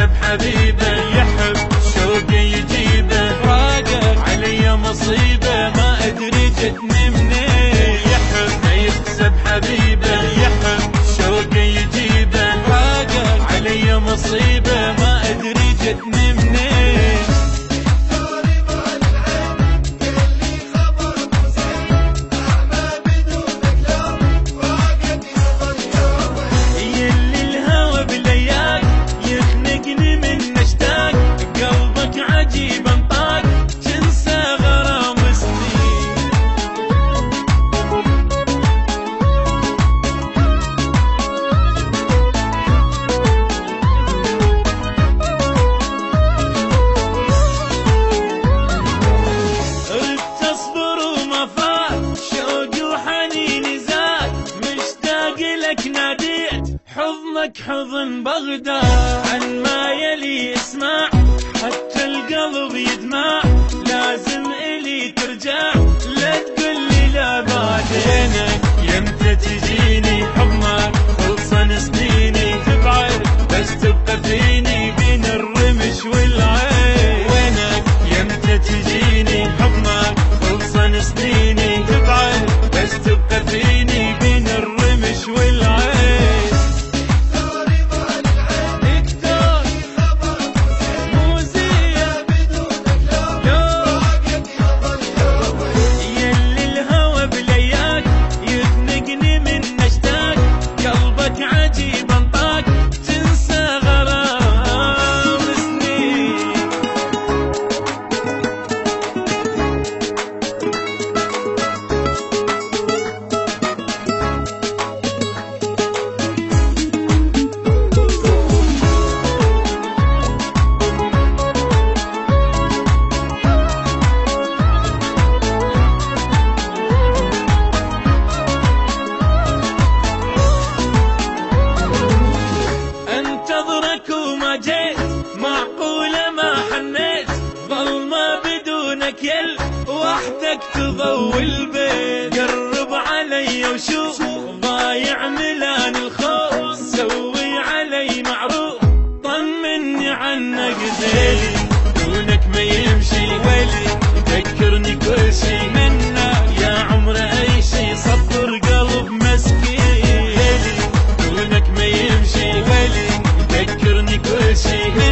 يكسب حبيبه، يحب شوقه يجيبه، راقك علي مصيبه ما ادري جتني منين. يحب يكسب حبيبه، يحب شوقه يجيبه، راقك علي مصيبه ما ادري جتني منين. حضنك حضن بغداد، عن ما يلي اسمع حتى القلب يدمع، لازم إلي ترجع لا تقولي لا بعدينك. يمتى تجيني حضنك خلصن سنيني، تبعد بس تبقى فيني بين الرمش والعين. وينك يمتى تجيني حضنك خلصن سنيني، تبعد بس تبقى فيني بين الرمش والعين. وما جيت معقولة ما حنيت، ظلمة بدونك يل وحدك تضوي البيت. قرب علي وشوف ضايع ملان الخوف، سوي علي معروف طمني عنك زيلي، دونك ما يمشي ويلي يذكرني كل شي منك يا عمر اي شي، صبر قلب مسكين دونك ما يمشي ويلي يذكرني كل شي.